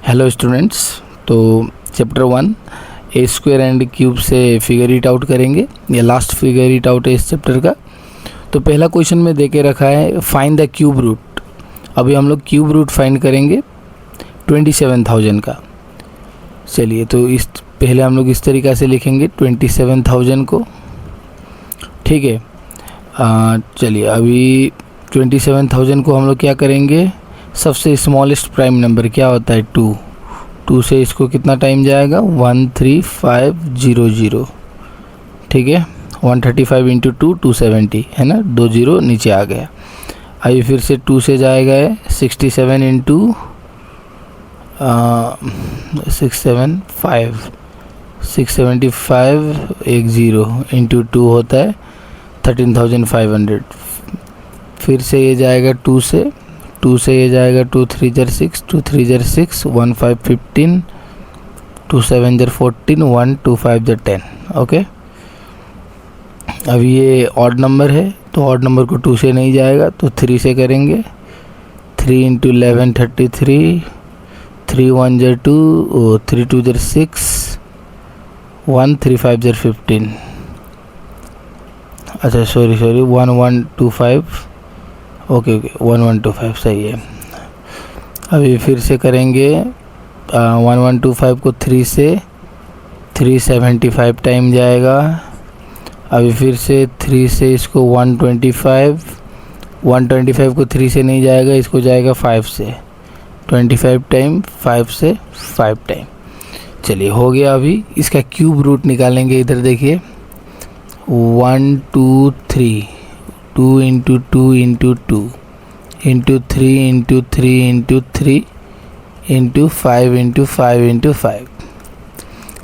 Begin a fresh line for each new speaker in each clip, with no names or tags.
Hello students, तो chapter 1 A square and cube से figure it out करेंगे। ये लास्ट फिगर इट आउट है इस चैप्टर का। तो पहला क्वेश्चन में दे के रखा है फाइंड द क्यूब रूट। अभी हम लोग क्यूब रूट फाइंड करेंगे 27,000 का। चलिए, तो इस पहले हम लोग इस तरीक़ा से लिखेंगे 27,000 को, ठीक है। चलिए, अभी 27,000 को हम लोग क्या करेंगे, सबसे स्मॉलेस्ट प्राइम नंबर क्या होता है 2 से इसको कितना टाइम जाएगा 13500, ठीक है। 135 इंटू 270 है ना, 2 जीरो नीचे आ गया। अभी फिर से 2 से जाएगा है 67 इंटू 675 एक ज़ीरो इंटू 2 होता है 13,500। फिर से ये जाएगा 2 से ये जाएगा 2 3 ज़र 6, 2 3 ज़र 6, 1 5 15, 2 7 ज़र 14, 1 2 5 ज़र 10। ओके, अब ये ऑड नंबर है तो ऑड नंबर को 2 से नहीं जाएगा तो 3 से करेंगे। 3 इंटू 11 33, 3 1 ज़र 2, 3 2 ज़र 6, 1 3 5 ज़र 15। अच्छा सॉरी 1 1 2 5, ओके 1 1 2 5 सही है। अभी फिर से करेंगे 1 1 2 5 को 3 से 375 टाइम जाएगा। अभी फिर से 3 से इसको 125 को 3 से नहीं जाएगा, इसको जाएगा 5 से 25 टाइम, 5 से 5 टाइम। चलिए हो गया। अभी इसका क्यूब रूट निकालेंगे। इधर देखिए 1 2 3, 2 into 2 into 2 into 3 into 3 into 3 into 5 into 5 into 5।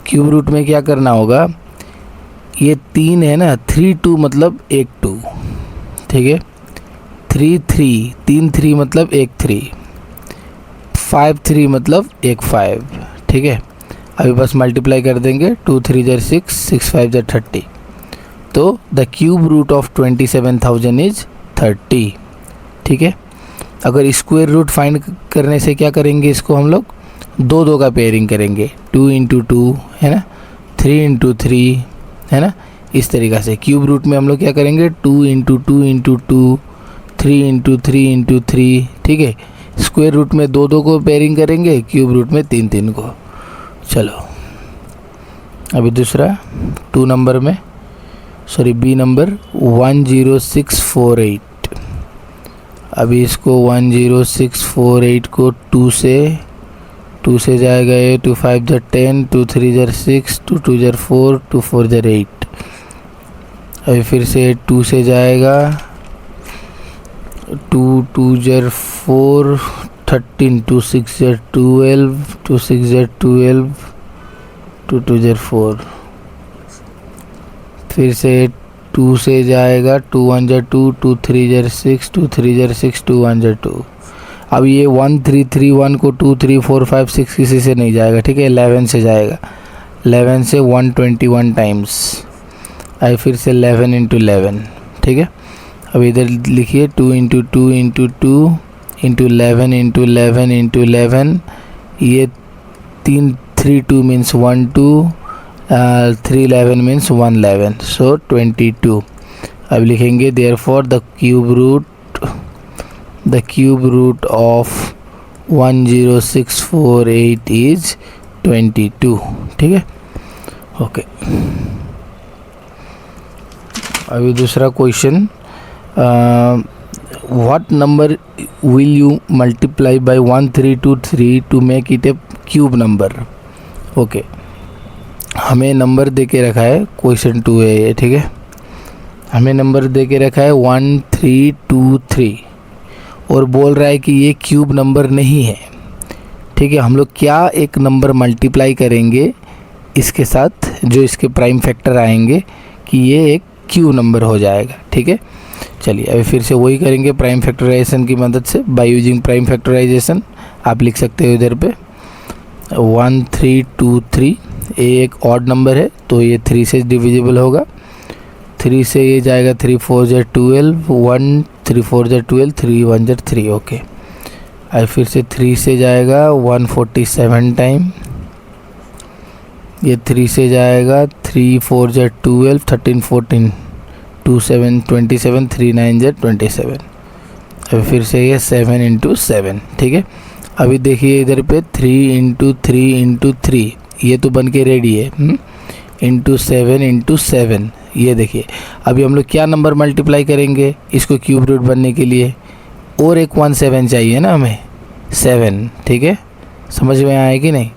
Cube root में क्या करना होगा, ये 3 है ना, 3 2 मतलब 1 2, ठीक है। 3 3, 3 3 मतलब 1 3, 5 3 मतलब 1 5, ठीक है। अभी बस मल्टीप्लाई कर देंगे। 2 3 ज़र 6, 6 5 ज़र 30। तो the cube root of 27,000 is 30, ठीक है। अगर स्क्वायर रूट फाइंड करने से क्या करेंगे, इसको हम लोग 2 2 का पेयरिंग करेंगे। 2 इंटू 2 है ना, 3 इंटू 3 है ना। इस तरीक़ा से क्यूब रूट में हम लोग क्या करेंगे 2 इंटू 2 इंटू 2, 3 इंटू 3 इंटू 3, ठीक है। स्क्वायर रूट में 2 2 को पेयरिंग करेंगे, क्यूब रूट में 3 3 को। चलो अभी दूसरा 2 नंबर में, सॉरी बी नंबर 10648। अभी इसको 10648 को 2 से जाएगा 2 5 ज़र 10, 2 3 ज़र 6, 2 2 ज़र 4, 2 4 ज़र 8। अभी फिर से 2 से जाएगा 2 2 ज़र 4 13, 2 6 ज़र 12, 2 6 ज़र 12, 2 2 ज़र 4। फिर से 2 से जाएगा 2 1 ज़र 2, 2 3 ज़र 6, 2 3 ज़र 6, 2 1 ज़र 2। अब ये 1 3 3 1 को 2 3 4 5 6 किसी से नहीं जाएगा, ठीक है। 11 से जाएगा, 11 से 121 टाइम्स। अब फिर से 11 इंटू 11, ठीक है। अब इधर लिखिए 2 into 2 into 2 into 11 into 11 into 11। ये 3 2 मीन्स 1 2, 3 11 मीन्स 1 11, सो 22। अब लिखेंगे therefore the cube root of 10648 is 22, ठीक है। ओके, अभी दूसरा question, what number will you multiply by 1323 to make it a cube number. Okay, हमें नंबर दे के रखा है, क्वेश्चन 2 है ये, ठीक है। हमें नंबर दे के रखा है 1323 और बोल रहा है कि ये क्यूब नंबर नहीं है, ठीक है। हम लोग क्या एक नंबर मल्टीप्लाई करेंगे इसके साथ, जो इसके प्राइम फैक्टर आएंगे, कि ये एक क्यूब नंबर हो जाएगा, ठीक है। चलिए अभी फिर से वही करेंगे प्राइम फैक्टराइजेशन की मदद से। बाय यूजिंग प्राइम फैक्टराइजेशन आप लिख सकते हो इधर पे 1323। ये एक ऑड नंबर है तो ये 3 से डिविजिबल होगा। 3 से ये जाएगा 3 4 ज़र 12, 1 3 4 ज़र 12, 3 1 ज़र 3। ओके, अब फिर से 3 से जाएगा 147 टाइम, ये 3 से जाएगा 3 4 ज़ा 12, 13 14 2 7 27, 3 9 ज़ा 27। अब फिर से ये 7 इंटू 7, ठीक है। अभी देखिए इधर पे 3 इंटू 3 इंटू 3, ये तो बन के रेडी है, इंटू 7 इंटू 7, ये देखिए। अभी हम लोग क्या नंबर मल्टीप्लाई करेंगे इसको क्यूब रूट बनने के लिए, और एक 17 चाहिए ना हमें, 7, ठीक है। समझ में आया कि नहीं?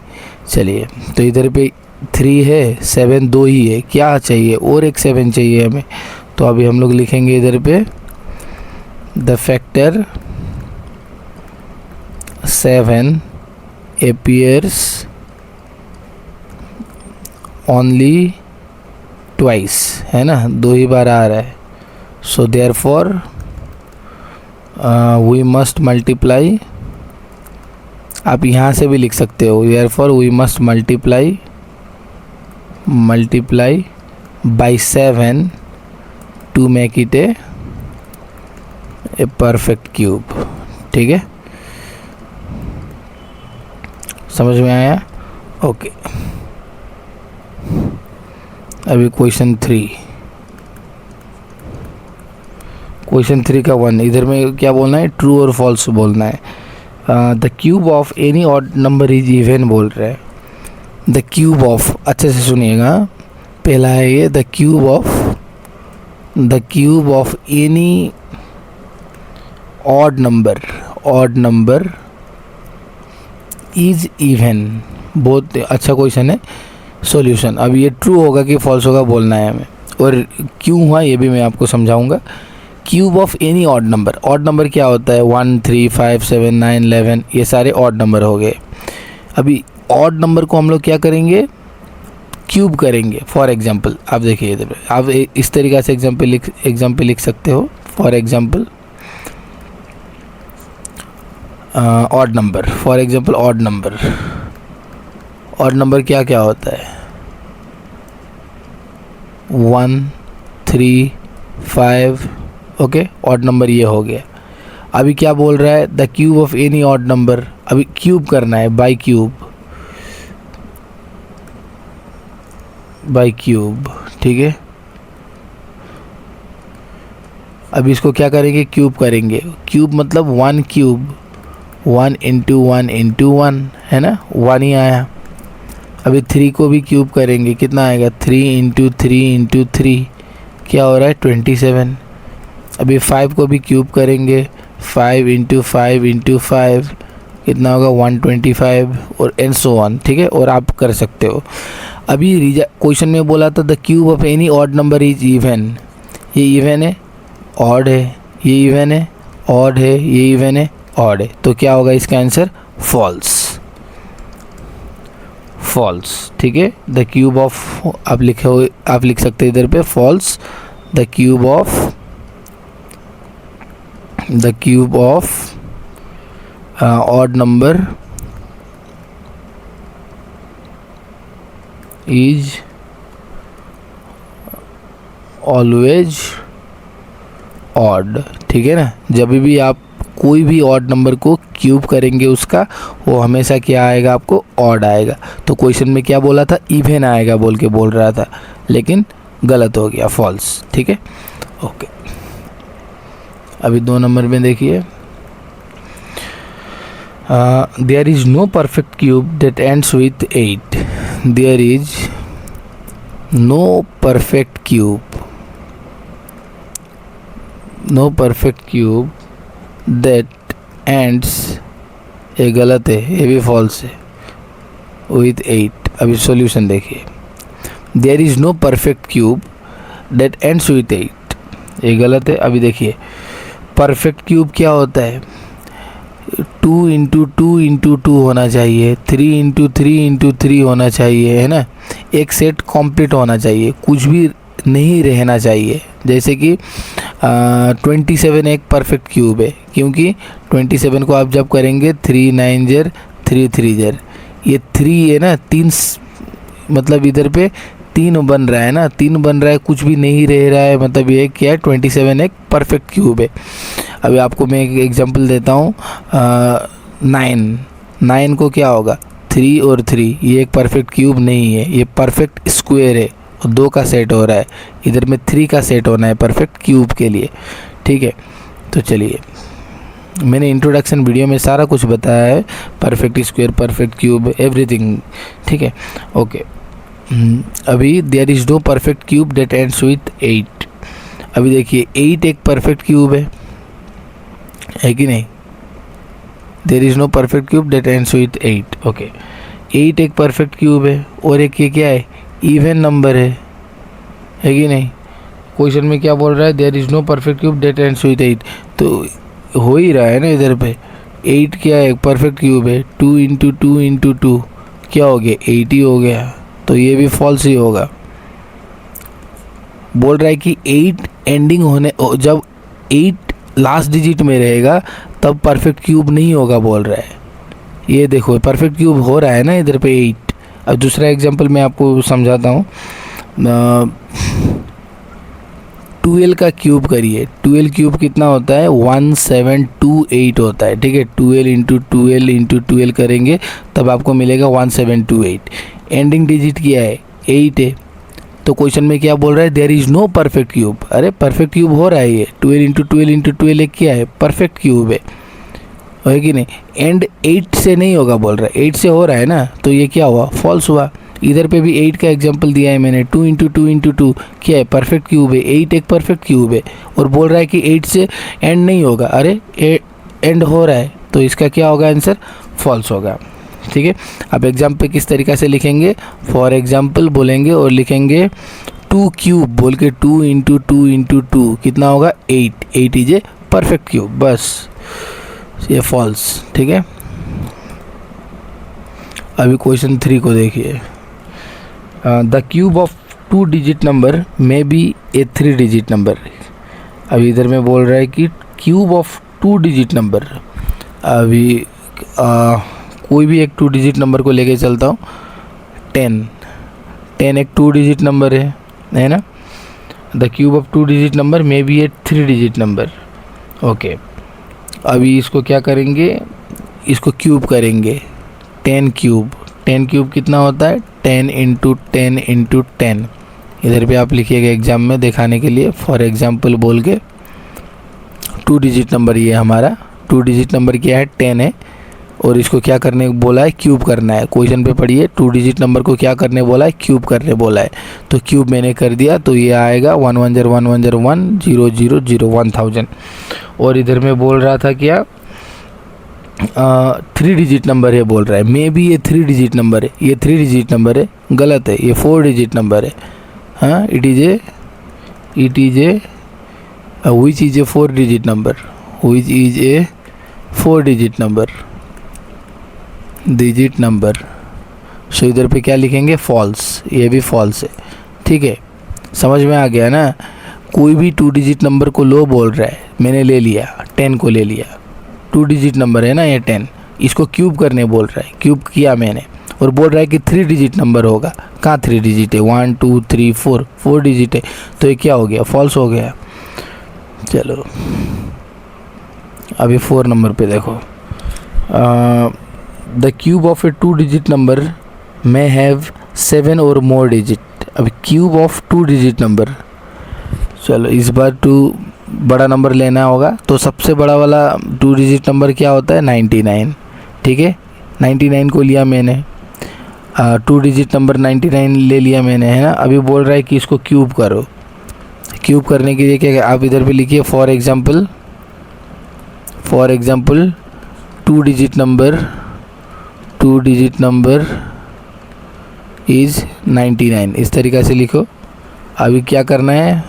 चलिए, तो इधर पे 3 है, 7 2 ही है, क्या चाहिए और एक 7 चाहिए हमें। तो अभी हम लोग लिखेंगे इधर पे the factor 7 appears only twice, है ना, 2 ही बार आ रहा है। So therefore we must multiply, आप यहाँ से भी लिख सकते हो, therefore we must multiply by 7 to make it a perfect cube, ठीक है। समझ में आया? ओके। अभी क्वेश्चन 3 का 1, इधर में क्या बोलना है, ट्रू और फॉल्स बोलना है। The cube of any odd number is even बोल रहा है। द क्यूब ऑफ, अच्छे से सुनिएगा, पहला है ये the cube of any odd number is even. बहुत अच्छा क्वेश्चन है। सॉल्यूशन, अब ये ट्रू होगा कि फॉल्स होगा बोलना है हमें, और क्यों हुआ ये भी मैं आपको समझाऊंगा। Cube of any odd number क्या होता है, 1 3 5 7 9 11, ये सारे ऑड नंबर हो गए। अभी ऑड नंबर को हम लोग क्या करेंगे, क्यूब करेंगे। फॉर एग्जांपल आप देखिए इधर, आप इस तरीक़ा से एग्जांपल लिख सकते हो। For example odd number, for example odd number क्या क्या होता है, 1 3 5, ओके। ऑड नंबर ये हो गया। अभी क्या बोल रहा है, the cube of any odd number, अभी क्यूब करना है बाई क्यूब, ठीक है। अभी इसको क्या करेंगे, क्यूब करेंगे। क्यूब मतलब 1 क्यूब, 1 इंटू 1 इंटू 1, है ना, 1 ही आया। अभी 3 को भी क्यूब करेंगे, कितना आएगा, 3 इंटू 3 इंटू 3, क्या हो रहा है, 27। अभी 5 को भी क्यूब करेंगे, 5 इंटू 5 इंटू 5, कितना होगा, 125, और एंड सो ऑन, ठीक है। और आप कर सकते हो। अभी क्वेश्चन में बोला था the cube of any odd number is even, ये इवन है, ऑड है, ये इवन है, ऑड है, ये इवन है, ऑड है, तो क्या होगा इसका आंसर, फॉल्स, ठीक है। द क्यूब ऑफ, आप लिख सकते हैं इधर पे false. The cube of odd number is always odd, ठीक है ना। जब भी आप कोई भी ऑड नंबर को क्यूब करेंगे उसका, वो हमेशा क्या आएगा, आपको ऑड आएगा। तो क्वेश्चन में क्या बोला था, इवन आएगा बोल रहा था, लेकिन गलत हो गया, फॉल्स, ठीक है। ओके, अभी 2 नंबर में देखिए, there is no perfect cube that ends with 8। There is no perfect cube that ends, ये गलत है, ये भी फॉल्स है, विथ 8। अभी सॉल्यूशन देखिए, there is no perfect cube that ends with 8, ये गलत है। अभी देखिए परफेक्ट क्यूब क्या होता है, 2 इंटू 2 इंटू 2 होना चाहिए, 3 इंटू 3 इंटू 3 होना चाहिए, है ना। एक सेट कंप्लीट होना चाहिए, कुछ भी नहीं रहना चाहिए। जैसे कि 27 एक परफेक्ट क्यूब है, क्योंकि 27 को आप जब करेंगे 3 9 ज़र 3 3 ज़र, ये 3 है ना, 3 मतलब इधर पे 3 बन रहा है ना, 3 बन रहा है, कुछ भी नहीं रह रहा है, मतलब ये क्या है, 27 एक परफेक्ट क्यूब है। अभी आपको मैं एक एग्जांपल देता हूँ, 9 को क्या होगा 3 और 3, ये एक परफेक्ट क्यूब नहीं है, ये परफेक्ट स्क्वायर है, 2 का सेट हो रहा है, इधर में 3 का सेट होना है परफेक्ट क्यूब के लिए, ठीक है। तो चलिए, मैंने इंट्रोडक्शन वीडियो में सारा कुछ बताया है, perfect square, perfect cube, everything, ठीक है, ओके। अभी there is no perfect cube that ends with 8। अभी देखिए 8 एक परफेक्ट क्यूब है कि नहीं? There is no perfect cube that ends with 8, okay. 8 एक परफेक्ट क्यूब है, और एक ये क्या है, इवन नंबर है कि नहीं? क्वेश्चन में क्या बोल रहा है, there is no perfect cube that ends with 8, तो हो ही रहा है ना इधर पे। 8 क्या है, परफेक्ट क्यूब है, 2 इंटू 2 इंटू 2 क्या हो गया, 80 हो गया, तो ये भी फॉल्स ही होगा। बोल रहा है कि 8 एंडिंग होने, जब 8 लास्ट डिजिट में रहेगा तब परफेक्ट क्यूब नहीं होगा बोल रहा है। ये देखो परफेक्ट क्यूब हो रहा है ना इधर पे 8। अब दूसरा एग्जांपल मैं आपको समझाता हूँ। 12 का क्यूब करिए, 12 क्यूब कितना होता है, 1728 होता है, ठीक है। 12 इंटू 12 इंटू 12 करेंगे तब आपको मिलेगा 1728। एंडिंग डिजिट क्या है, 8 है। तो क्वेश्चन में क्या बोल रहा है, there is no perfect cube. अरे परफेक्ट क्यूब हो रहा है ये, 12 इंटू 12 इंटू 12 एक क्या है, परफेक्ट क्यूब है कि नहीं? एंड 8 से नहीं होगा बोल रहा है, 8 से हो रहा है ना, तो ये क्या हुआ, फॉल्स हुआ। इधर पे भी 8 का एग्जांपल दिया है मैंने, 2 इंटू 2 इंटू 2 क्या है, परफेक्ट क्यूब है, 8 एक परफेक्ट क्यूब है, और बोल रहा है कि 8 से एंड नहीं होगा। अरे एंड हो रहा है, तो इसका क्या होगा आंसर, फॉल्स होगा, ठीक है। अब एग्जाम पे किस तरीक़ा से लिखेंगे, फॉर एग्जाम्पल बोलेंगे और लिखेंगे 2 क्यूब बोल के, 2 इंटू 2 इंटू 2 कितना होगा, 8 इज ए परफेक्ट क्यूब, बस ये फॉल्स, ठीक है। अभी क्वेश्चन 3 को देखिए। The cube of 2 digit number may be A 3 digit number. अभी इधर में बोल रहा है कि क्यूब ऑफ 2 डिजिट नंबर। अभी कोई भी एक 2 डिजिट नंबर को लेके चलता हूँ, 10 एक 2 डिजिट नंबर है ना। The cube of 2 digit number may be A 3 digit number, okay. अभी इसको क्या करेंगे, इसको क्यूब करेंगे, 10 क्यूब कितना होता है, 10 इंटू 10 इंटू 10। इधर पे आप लिखिएगा एग्जाम में दिखाने के लिए, फॉर एग्जाम्पल बोल के। 2 डिजिट नंबर ये हमारा 2 डिजिट नंबर क्या है, 10 है, और इसको क्या करने बोला है, क्यूब करना है। क्वेश्चन पे पढ़िए, 2 डिजिट नंबर को क्या करने बोला है, क्यूब करने बोला है। तो क्यूब मैंने कर दिया, तो ये आएगा 1 1 0 1 1 0 1 0 0 0 1000। और इधर में बोल रहा था क्या, 3 डिजिट नंबर है बोल रहा है, मे बी ये 3 डिजिट नंबर है, ये 3 डिजिट नंबर है, गलत है, ये 4 डिजिट नंबर है। हाँ, it is a which is a 4 digit number, which is a 4 digit number. So इधर पे क्या लिखेंगे, फॉल्स, ये भी फॉल्स है, ठीक है। समझ में आ गया ना? कोई भी 2 डिजिट नंबर को लो बोल रहा है, मैंने ले लिया, 10 को ले लिया, 2 डिजिट नंबर है ना ये 10, इसको क्यूब करने बोल रहा है, क्यूब किया मैंने, और बोल रहा है कि 3 डिजिट नंबर होगा। कहाँ 3 डिजिट है, 1 2 3 4 डिजिट है, तो ये क्या हो गया, फॉल्स हो गया। चलो अभी 4 नंबर पे देखो। The cube of A 2 digit number may have 7 और more डिजिट। अब क्यूब ऑफ 2 डिजिट नंबर, चलो इस बार 2 बड़ा नंबर लेना होगा, तो सबसे बड़ा वाला 2 डिजिट नंबर क्या होता है, 99, ठीक है। 99 को लिया मैंने, 2 डिजिट नंबर 99 ले लिया मैंने, है ना। अभी बोल रहा है कि इसको क्यूब करो। क्यूब करने के लिए क्या, आप इधर पे लिखिए, for example 2 digit number is 99, इस तरीक़ा से लिखो। अभी क्या करना है,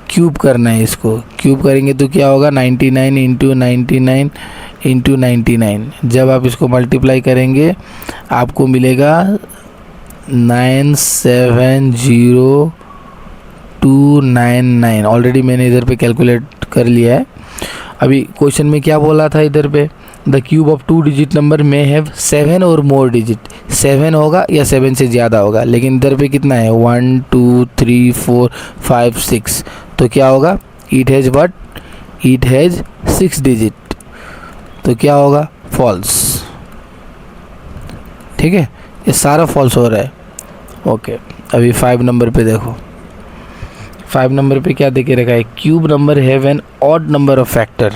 क्यूब करना है, इसको क्यूब करेंगे तो क्या होगा, 99 इंटू 99 इंटू 99। जब आप इसको मल्टीप्लाई करेंगे आपको मिलेगा 970299। ऑलरेडी मैंने इधर पे कैलकुलेट कर लिया है। अभी क्वेश्चन में क्या बोला था इधर पे, the cube of 2 digit number में हैव 7 और मोर डिजिट। 7 होगा या 7 से ज़्यादा होगा, लेकिन इधर पे कितना है, 1 2 3 4 5 6, तो क्या होगा, इट हैज़ 6 डिजिट, तो क्या होगा, फॉल्स। ठीक है, ये सारा फॉल्स हो रहा है। ओके, अभी 5 नंबर पे देखो। 5 नंबर पे क्या देखे रखा है, cube number have an odd number of factor.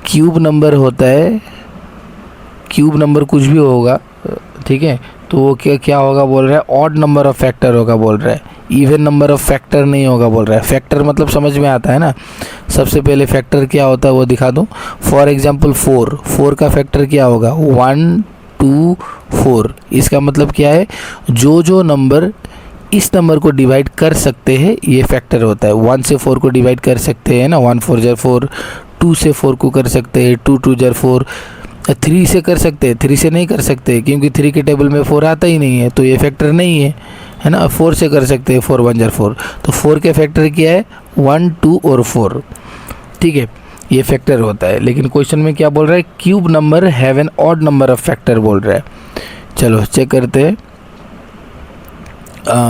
Cube number होता है, क्यूब नंबर कुछ भी होगा, ठीक है, तो वो क्या होगा बोल रहा है, ऑड नंबर ऑफ फैक्टर होगा बोल रहा है, इवन नंबर ऑफ फैक्टर नहीं होगा बोल रहा है। फैक्टर मतलब समझ में आता है ना। सबसे पहले फैक्टर क्या होता है वो दिखा दूँ। फॉर एग्जांपल 4 का फैक्टर क्या होगा, 1 2 4। इसका मतलब क्या है, जो नंबर इस नंबर को डिवाइड कर सकते हैं ये फैक्टर होता है। 1 से 4 को डिवाइड कर सकते हैं ना, 1 4 जार 4, 2 से 4 को कर सकते हैं, 2 2 जार 4, 3 से कर सकते हैं, 3 से नहीं कर सकते क्योंकि 3 के टेबल में 4 आता ही नहीं है, तो ये फैक्टर नहीं है ना। 4 से कर सकते हैं, 4 1 जार 4, तो 4 के फैक्टर क्या है, 1 2 और 4। ठीक है, ये फैक्टर होता है। लेकिन क्वेश्चन में क्या बोल रहा है, cube number have an odd number of factor बोल रहा है। चलो चेक करते हैं।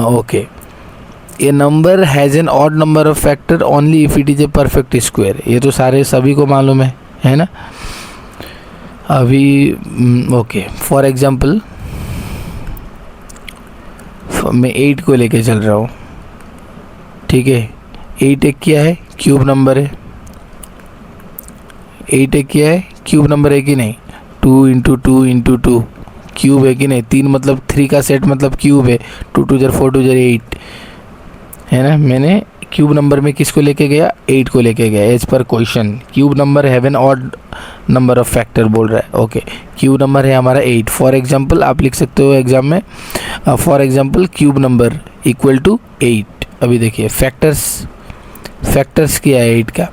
Okay, A number has an odd number of factor only if it is a perfect square. ये तो सारे सभी को मालूम है ना। अभी ओके, फॉर एग्जांपल मैं 8 को लेके चल रहा हूँ। ठीक है, 8 एक क्या है, क्यूब नंबर है। 8 एक क्या है, क्यूब नंबर है कि नहीं। 2 इंटू 2 इंटू 2 क्यूब है कि नहीं। 3 मतलब 3 का सेट मतलब क्यूब है। 2 2 जार 4 2 जार 8 है ना। मैंने क्यूब नंबर में किसको लेके गया, 8 को लेके गया as per question. Cube number have an odd number of factor बोल रहा है। ओके, क्यूब नंबर है हमारा 8। फॉर एग्जांपल आप लिख सकते हो एग्जाम में, for example cube number equal to 8। अभी देखिए फैक्टर्स क्या है 8 का,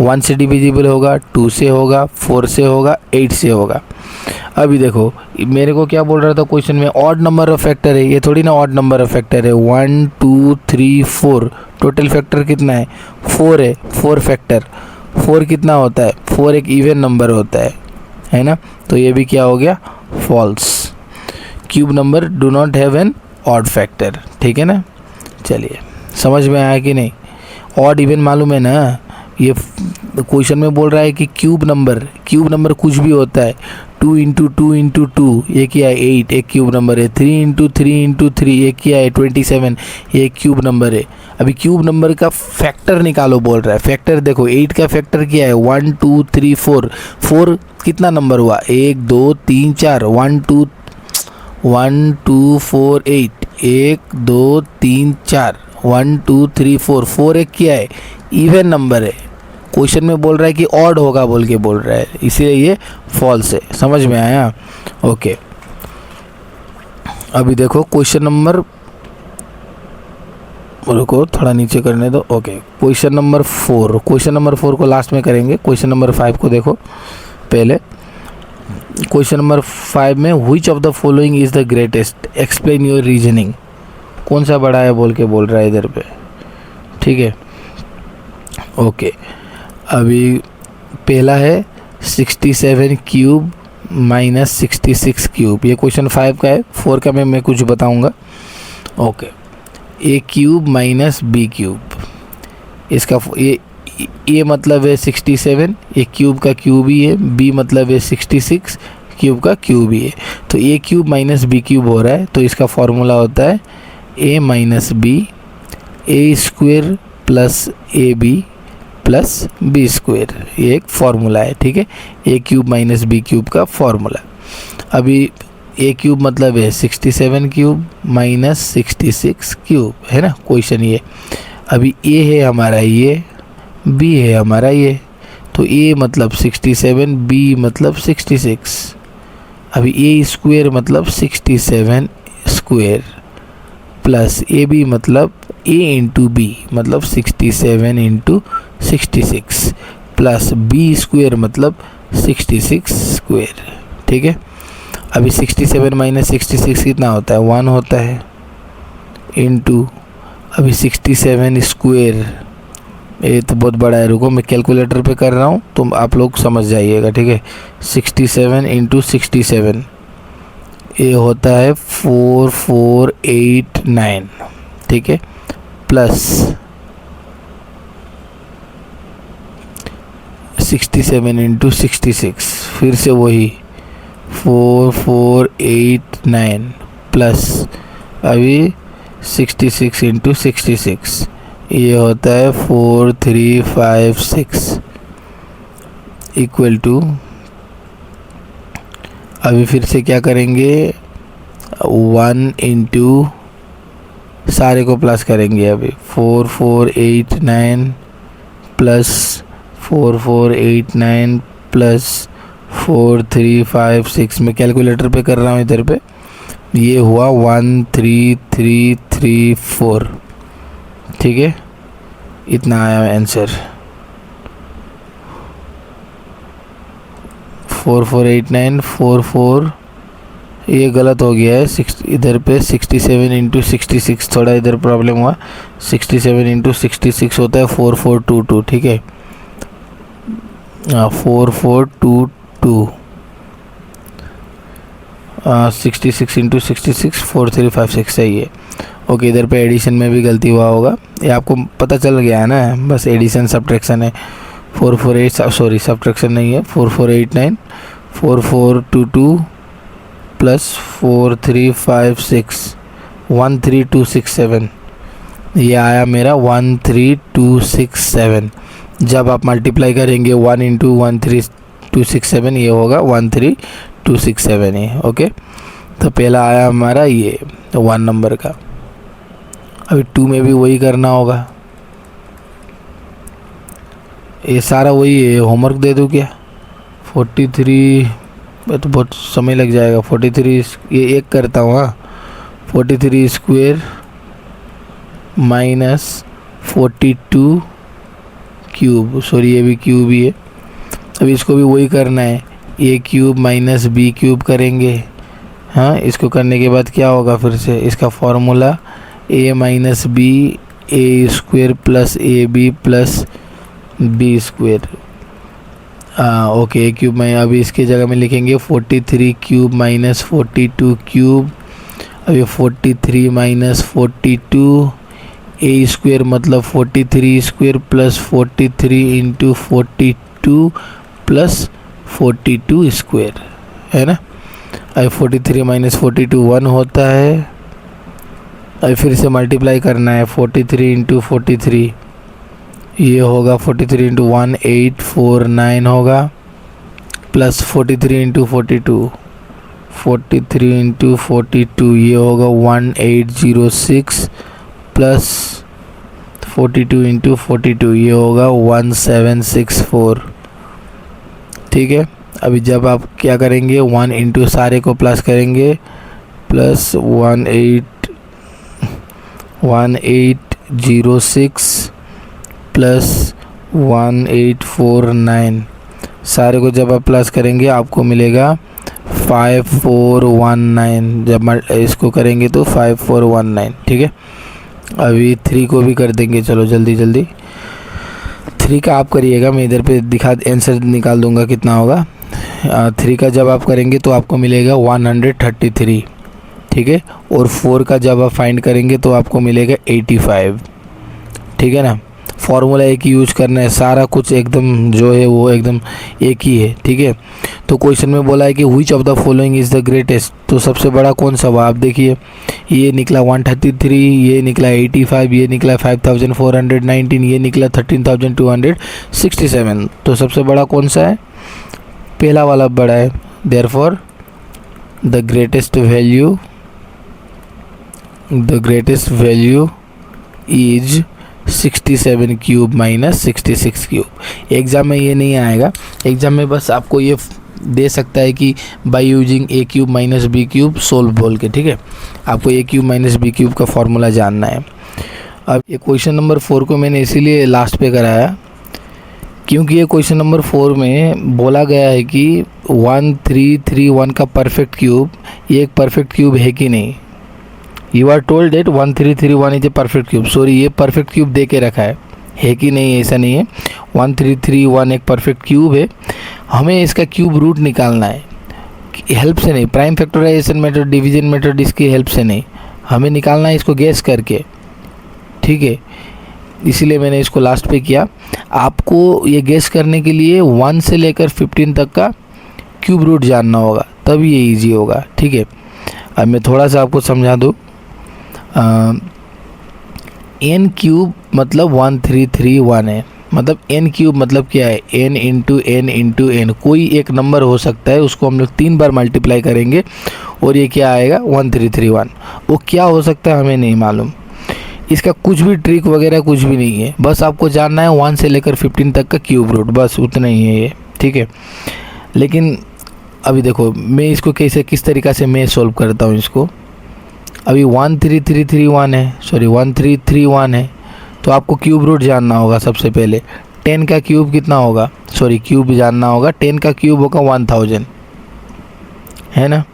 1 से डिविजिबल होगा, 2 से होगा, 4 से होगा, 8 से होगा। अभी देखो मेरे को क्या बोल रहा था क्वेश्चन में, ऑड नंबर ऑफ फैक्टर है, ये थोड़ी ना ऑड नंबर ऑफ फैक्टर है। 1 2 3 4 टोटल फैक्टर कितना है, 4 है। 4 फैक्टर 4 कितना होता है, 4 एक इवन नंबर होता है ना। तो ये भी क्या हो गया, false. Cube number do not have an odd factor. ठीक है ना। चलिए समझ में आया कि नहीं, ऑड इवन मालूम है ना। ये क्वेश्चन में बोल रहा है कि क्यूब नंबर कुछ भी होता है। 2 इंटू 2 इंटू 2 ये क्या है, 8 एक क्यूब नंबर है। 3 इंटू 3 इंटू 3 ये क्या है, 27 ये एक क्यूब नंबर है। अभी क्यूब नंबर का फैक्टर निकालो बोल रहा है। फैक्टर देखो 8 का फैक्टर क्या है, 1 2 3 4। 4 कितना नंबर हुआ, 1 2 3 4। 1 2 4 8 1 2 3 4 1 2 3 4। 4 एक क्या है, इवन नंबर है। क्वेश्चन में बोल रहा है कि ऑड होगा बोल के बोल रहा है, इसीलिए ये फॉल्स है। समझ में आया। ओके, अभी देखो क्वेश्चन नंबर, रुको थोड़ा नीचे करने दो। Okay, question number 4। Question number 4 को लास्ट में करेंगे। क्वेश्चन नंबर 5 को देखो पहले। क्वेश्चन नंबर 5 में which of the following is the greatest, explain your reasoning. कौन सा बड़ा है बोल के बोल रहा है इधर पे। ठीक है, ओके, अभी पहला है 67 क्यूब माइनस 66 क्यूब। ये क्वेश्चन 5 का है। 4 का मैं कुछ बताऊंगा। Okay, A cube minus B cube, इसका ये मतलब है 67, ये क्यूब का क्यूब ही है। बी मतलब है 66, क्यूब का क्यूब ही है। तो a cube minus B cube हो रहा है, तो इसका फॉर्मूला होता है a minus B, a square plus A B plus b square. ये एक फॉर्मूला है। ठीक है, a cube minus B cube का फॉर्मूला। अभी ए क्यूब मतलब है 67 क्यूब माइनस 66 क्यूब, है ना क्वेश्चन ये। अभी ए है हमारा ये, बी है हमारा ये, तो ए मतलब 67, बी मतलब 66। अभी ए स्क्वायर मतलब 67 स्क्वायर प्लस ए बी मतलब ए इंटू बी मतलब 67 इंटू 66 प्लस बी स्क्वायर मतलब 66 स्क्वायर। ठीक है, अभी 67 माइनस 66 कितना होता है, 1 होता है, इंटू अभी 67 स्क्वायर, ये तो बहुत बड़ा है, रुको मैं कैलकुलेटर पे कर रहा हूँ तो आप लोग समझ जाइएगा। ठीक है, 67 इंटू 67 ये होता है 4489। ठीक है, प्लस 67 इंटू 66 फिर से वही 4489 प्लस अभी 66 इंटू 66, ये होता है 4356 इक्वल टू, अभी फिर से क्या करेंगे, 1 इंटू सारे को प्लस करेंगे। अभी 4489 प्लस 4489 प्लस 4356, मैं कैलकुलेटर पे कर रहा हूँ इधर पे, ये हुआ 13334। ठीक है, इतना आया आंसर। 4489 ये गलत हो गया है, इधर पे 67 इंटू 66, थोड़ा इधर प्रॉब्लम हुआ। 67 इंटू 66 होता है 4422। ठीक है, 4422, 66 इंटू 66 4356 सही है। ओके, इधर पे एडिशन में भी गलती हुआ होगा, ये आपको पता चल गया है ना, बस एडिशन सब्ट्रैक्शन है। 448 सॉरी सब्ट्रैक्शन नहीं है, 4489 4422 प्लस 4356 13267, ये आया मेरा 13267। जब आप मल्टीप्लाई करेंगे 1 इंटू 13267, ये होगा 13267 है। ओके, तो पहला आया हमारा ये 1 नंबर का। अभी 2 में भी वही करना होगा, ये सारा वही है। होमवर्क दे दूँ क्या? 43 तो बहुत समय लग जाएगा। 43 ये एक करता हूँ, हाँ, 43 स्क्वेयर माइनस 42 क्यूब, सॉरी ये भी क्यूब ही है। अभी इसको भी वही करना है, a cube minus B cube करेंगे। हाँ, इसको करने के बाद क्या होगा, फिर से इसका formula A minus B A square plus A B plus B square. Okay, A cube में अभी इसके जगह में लिखेंगे 43 क्यूब माइनस 42 क्यूब। अभी 43 माइनस 42, ए स्क्वेयर मतलब 43 square plus 43 into 42 plus 42 square, है ना। अभी 43 माइनस 42 1 होता है। अभी फिर से मल्टीप्लाई करना है, 43 इंटू 43, ये होगा 43 इंटू 1849 होगा, प्लस 43 इंटू 42, 43 इंटू 42 ये होगा 1806, प्लस 42 इंटू 42 ये होगा 1764। ठीक है, अभी जब आप क्या करेंगे, 1 इंटू सारे को प्लस करेंगे, प्लस 1806 प्लस 1849, सारे को जब आप प्लस करेंगे आपको मिलेगा 5419। जब इसको करेंगे तो 5419। ठीक है, अभी 3 को भी कर देंगे, चलो जल्दी जल्दी। 3 का आप करिएगा, मैं इधर पे दिखा आंसर निकाल दूंगा कितना होगा। 3 का जब आप करेंगे तो आपको मिलेगा 133। ठीक है, और 4 का जब आप फाइंड करेंगे तो आपको मिलेगा 85। ठीक है ना, फॉर्मूला एक ही यूज करना है, सारा कुछ एकदम जो है वो एकदम एक ही है। ठीक है, तो क्वेश्चन में बोला है कि which of the following is the greatest, तो सबसे बड़ा कौन सा हुआ, आप देखिए, ये निकला 133, ये निकला 85, ये निकला 5419, ये निकला 13267। तो सबसे बड़ा कौन सा है, पहला वाला बड़ा है। Therefore the greatest value is 67 cube minus 66 cube. Exam में ये नहीं आएगा, एग्ज़ाम में बस आपको ये दे सकता है कि by using A cube minus B cube solve बोल के। ठीक है, आपको A cube minus B cube का फॉर्मूला जानना है। अब ये क्वेश्चन नंबर 4 को मैंने इसीलिए लास्ट पे कराया क्योंकि ये क्वेश्चन नंबर 4 में बोला गया है कि 1331 का परफेक्ट क्यूब ये एक परफेक्ट क्यूब है कि नहीं। You are told that 1331 is a perfect cube, sorry ये परफेक्ट क्यूब दे के रखा है कि नहीं, ऐसा नहीं है। 1331 एक परफेक्ट क्यूब है, हमें इसका क्यूब रूट निकालना है, हेल्प से नहीं, prime factorisation method, division method, इसकी हेल्प से नहीं, हमें निकालना है इसको गैस करके। ठीक है, इसीलिए मैंने इसको लास्ट पे किया। आपको ये गैस करने के लिए 1 से लेकर 15 तक का क्यूब रूट जानना होगा, तब ये इजी होगा, ठीक है। अब मैं थोड़ा सा आपको समझा दूँ। n क्यूब मतलब 1331 है, मतलब n क्यूब मतलब क्या है, n into N into N, कोई एक नंबर हो सकता है, उसको हम लोग 3 बार मल्टीप्लाई करेंगे और ये क्या आएगा 1331। वो क्या हो सकता है हमें नहीं मालूम, इसका कुछ भी ट्रिक वगैरह कुछ भी नहीं है, बस आपको जानना है 1 से लेकर 15 तक का क्यूब रूट, बस उतना ही है ये, ठीक है। लेकिन अभी देखो मैं इसको कैसे किस तरीक़ा से मैं सॉल्व करता हूँ इसको। अभी 1331 है, सॉरी 1331 है, तो आपको क्यूब रूट जानना होगा सबसे पहले। 10 का क्यूब कितना होगा, सॉरी क्यूब जानना होगा, 10 का क्यूब होगा 1000 है ना।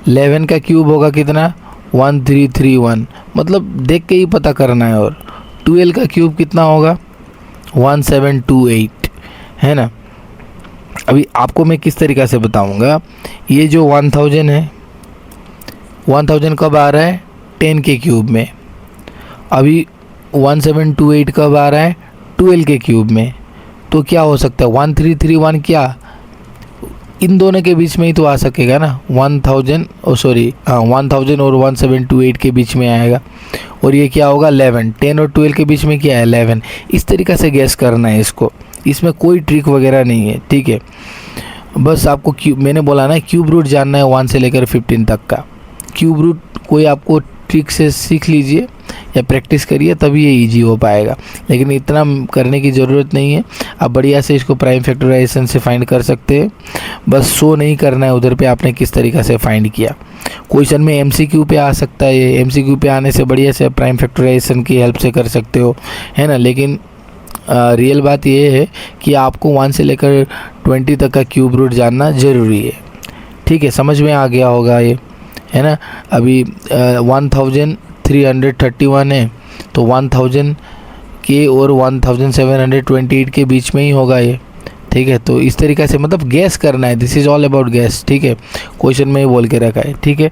11 का क्यूब होगा कितना 1331, मतलब देख के ही पता करना है। और 12 का क्यूब कितना होगा 1728 है ना। अभी आपको मैं किस तरीक़ा से बताऊंगा, ये जो 1000 है, 1000 कब आ रहा है 10 के क्यूब में, अभी 1728 कब आ रहा है 12 के क्यूब में, तो क्या हो सकता है 1331 क्या इन दोनों के बीच में ही तो आ सकेगा ना, 1000 और 1728 के बीच में आएगा। और ये क्या होगा 11, 10 और 12 के बीच में क्या है 11। इस तरीक़ा से गैस करना है इसको, इसमें कोई ट्रिक वगैरह नहीं है, ठीक है। बस आपको क्यूब, मैंने बोला ना क्यूब रूट जानना है 1 से लेकर 15 तक का। क्यूब रूट कोई आपको ट्रिक से सीख लीजिए या प्रैक्टिस करिए, तभी ये इजी हो पाएगा, लेकिन इतना करने की ज़रूरत नहीं है। आप बढ़िया से इसको प्राइम फैक्टराइजेशन से फाइंड कर सकते हैं, बस शो नहीं करना है उधर पे आपने किस तरीक़ा से फाइंड किया। क्वेश्चन में एमसीक्यू पे आ सकता है, एमसीक्यू पे आने से बढ़िया से प्राइम फैक्टराइजेशन की हेल्प से कर सकते हो, है ना। लेकिन रियल बात ये है कि आपको 1 से लेकर 20 तक का क्यूब रूट जानना ज़रूरी है, ठीक है। समझ में आ गया होगा ये, है ना। अभी 1331 है, तो 1000 के और 1728 के बीच में ही होगा ये, ठीक है। तो इस तरीक़े से मतलब गैस करना है, this is all about gas, ठीक है। क्वेश्चन में ही बोल के रखा है, ठीक है।